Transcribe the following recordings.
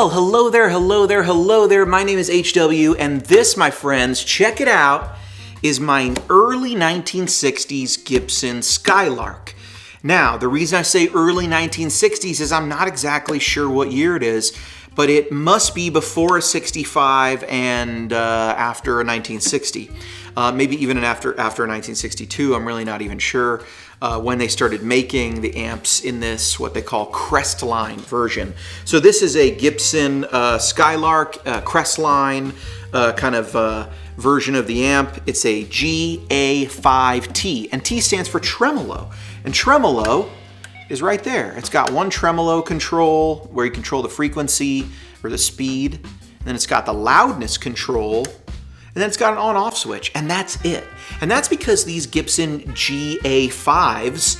Well, hello there, hello there, hello there. My name is HW, and this, my friends, check it out, is my early 1960s Gibson Skylark. Now, the reason I say early 1960s is I'm not exactly sure what year it is, but it must be before a 65 and after a 1960. Maybe even after a 1962, I'm really not even sure. When they started making the amps in this, what they call Crestline version. So this is a Gibson Skylark Crestline kind of version of the amp. It's a GA5T, and T stands for tremolo. And tremolo is right there. It's got one tremolo control where you control the frequency or the speed. And then it's got the loudness control. And then it's got an on-off switch, and that's it. And that's because these Gibson GA5s,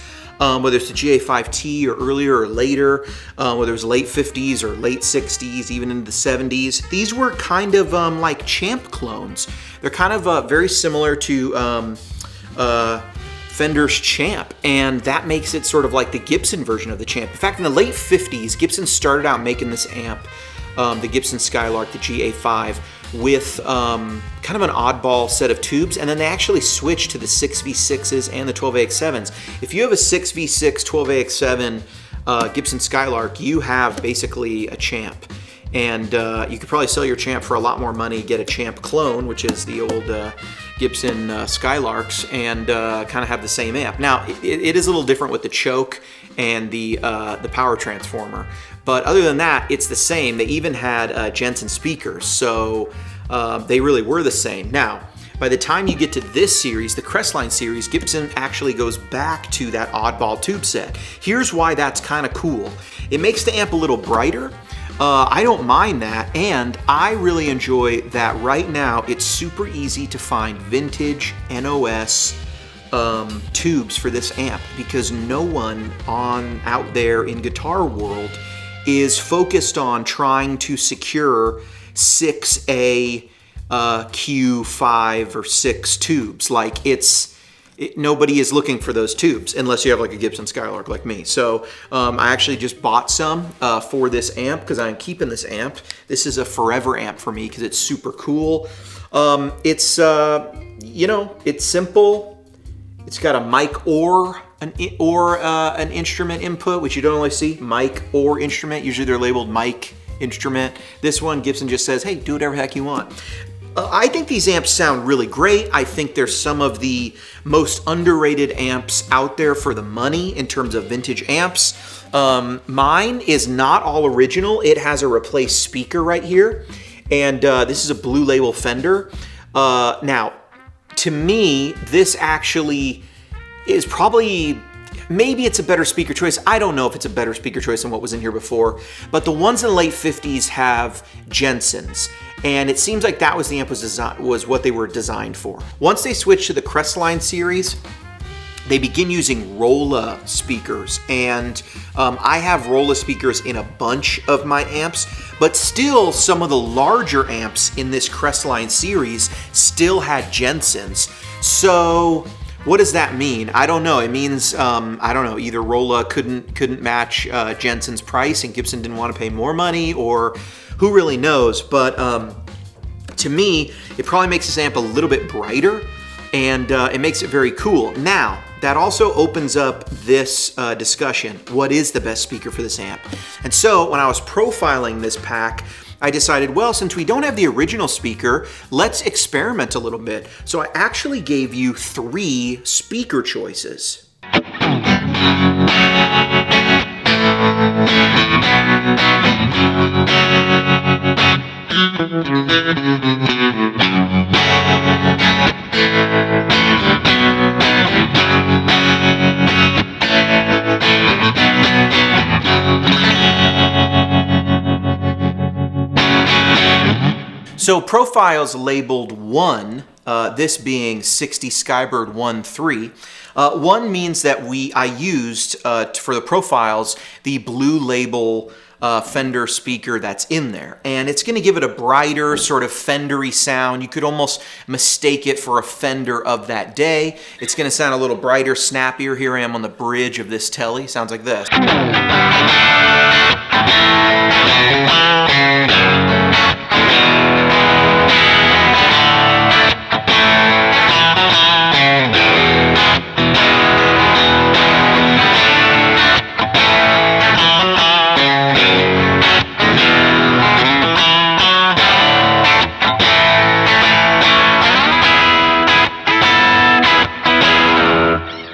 whether it's the GA5T or earlier or later, whether it was late 50s or late 60s, even into the 70s, these were kind of like Champ clones. They're kind of very similar to Fender's Champ, and that makes it sort of like the Gibson version of the Champ. In fact, in the late 50s, Gibson started out making this amp, the Gibson Skylark, the GA5, with kind of an oddball set of tubes, and then they actually switched to the 6V6s and the 12AX7s. If you have a 6V6 12AX7 Gibson Skylark, you have basically a Champ. And you could probably sell your Champ for a lot more money, get a Champ clone, which is the old Gibson Skylarks, and kind of have the same amp. Now, it is a little different with the choke and the power transformer. But other than that, it's the same. They even had Jensen speakers, so they really were the same. Now, by the time you get to this series, the Crestline series, Gibson actually goes back to that oddball tube set. Here's why that's kind of cool. It makes the amp a little brighter. I don't mind that, and I really enjoy that right now it's super easy to find vintage NOS tubes for this amp, because no one out there in guitar world is focused on trying to secure 6A Q5 or 6 tubes. Like nobody is looking for those tubes unless you have like a Gibson Skylark like me. So I actually just bought some for this amp because I'm keeping this amp. This is a forever amp for me because it's super cool. It's it's simple. It's got a mic or an instrument input, which you don't always see. Mic or instrument. Usually they're labeled mic, instrument. This one, Gibson just says, hey, do whatever the heck you want. I think these amps sound really great. I think they're some of the most underrated amps out there for the money in terms of vintage amps. Mine is not all original. It has a replaced speaker right here. And this is a Blue Label Fender. Now, to me, this actually is probably, maybe it's a better speaker choice. I don't know if it's a better speaker choice than what was in here before, but the ones in the late 50s have Jensens, and it seems like that was the amp was what they were designed for. Once they switched to the Crestline series, they begin using Rolla speakers, and I have Rolla speakers in a bunch of my amps, but still some of the larger amps in this Crestline series still had Jensens. So what does that mean? I don't know. It means, I don't know, either Rolla couldn't match Jensen's price and Gibson didn't want to pay more money, or who really knows. But to me, it probably makes this amp a little bit brighter, and it makes it very cool. Now, that also opens up this discussion. What is the best speaker for this amp? And so when I was profiling this pack, I decided, well, since we don't have the original speaker, let's experiment a little bit. So I actually gave you 3 speaker choices. So profiles labeled 1, this being 60 SkyBird 1.3. 1 means that I used for the profiles the Blue Label Fender speaker that's in there. And it's going to give it a brighter, sort of Fendery sound. You could almost mistake it for a Fender of that day. It's going to sound a little brighter, snappier. Here I am on the bridge of this telly. Sounds like this.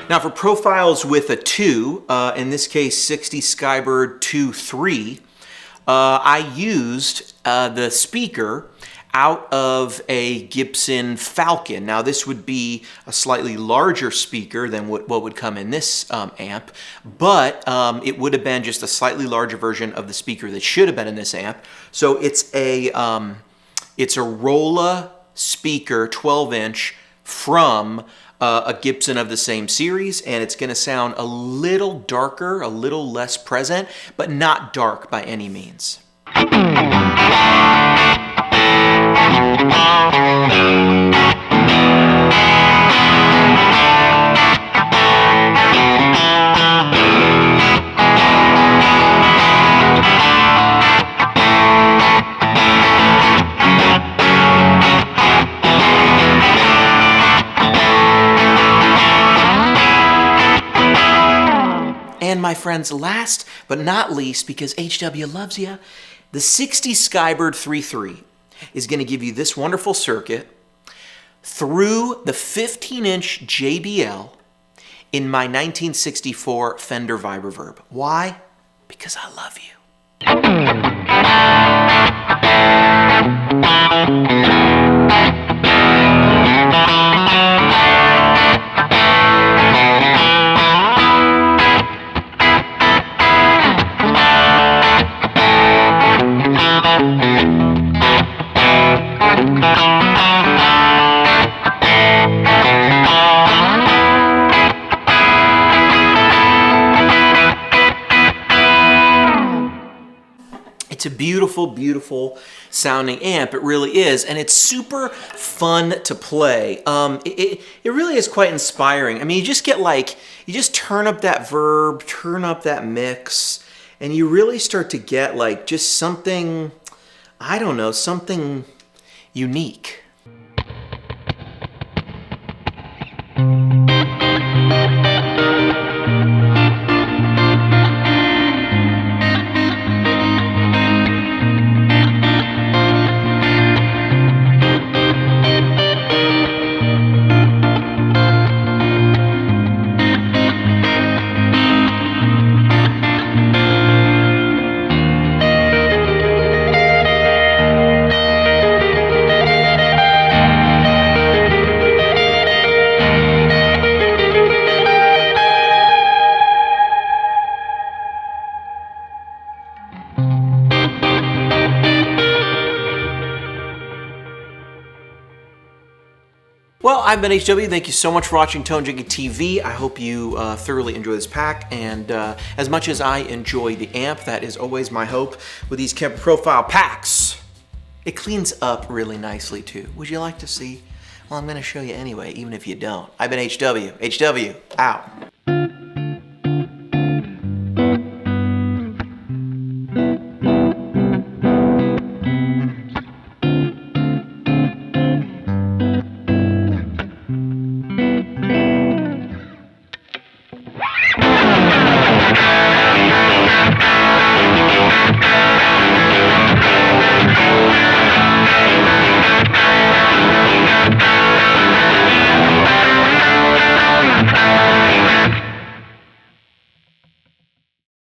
Now for profiles with a 2, in this case 60 SkyBird 2.3, I used the speaker out of a Gibson Falcon. Now this would be a slightly larger speaker than what would come in this amp, but it would have been just a slightly larger version of the speaker that should have been in this amp. So it's a Rolla speaker, 12-inch from a Gibson of the same series, and it's going to sound a little darker, a little less present, but not dark by any means. And my friends, last but not least, because HW loves you, the 60 SkyBird 3.3 is going to give you this wonderful circuit through the 15-inch JBL in my 1964 Fender Vibroverb. Why? Because I love you. It's a beautiful, beautiful sounding amp. It really is. And it's super fun to play. It really is quite inspiring. I mean, you just get like, you just turn up that verb, turn up that mix, and you really start to get like just something, I don't know, something unique. Well, I've been HW. Thank you so much for watching Tone Junkie TV. I hope you thoroughly enjoy this pack, and as much as I enjoy the amp, that is always my hope with these Kemper Profile Packs. It cleans up really nicely too. Would you like to see? Well, I'm going to show you anyway, even if you don't. I've been HW. HW, out.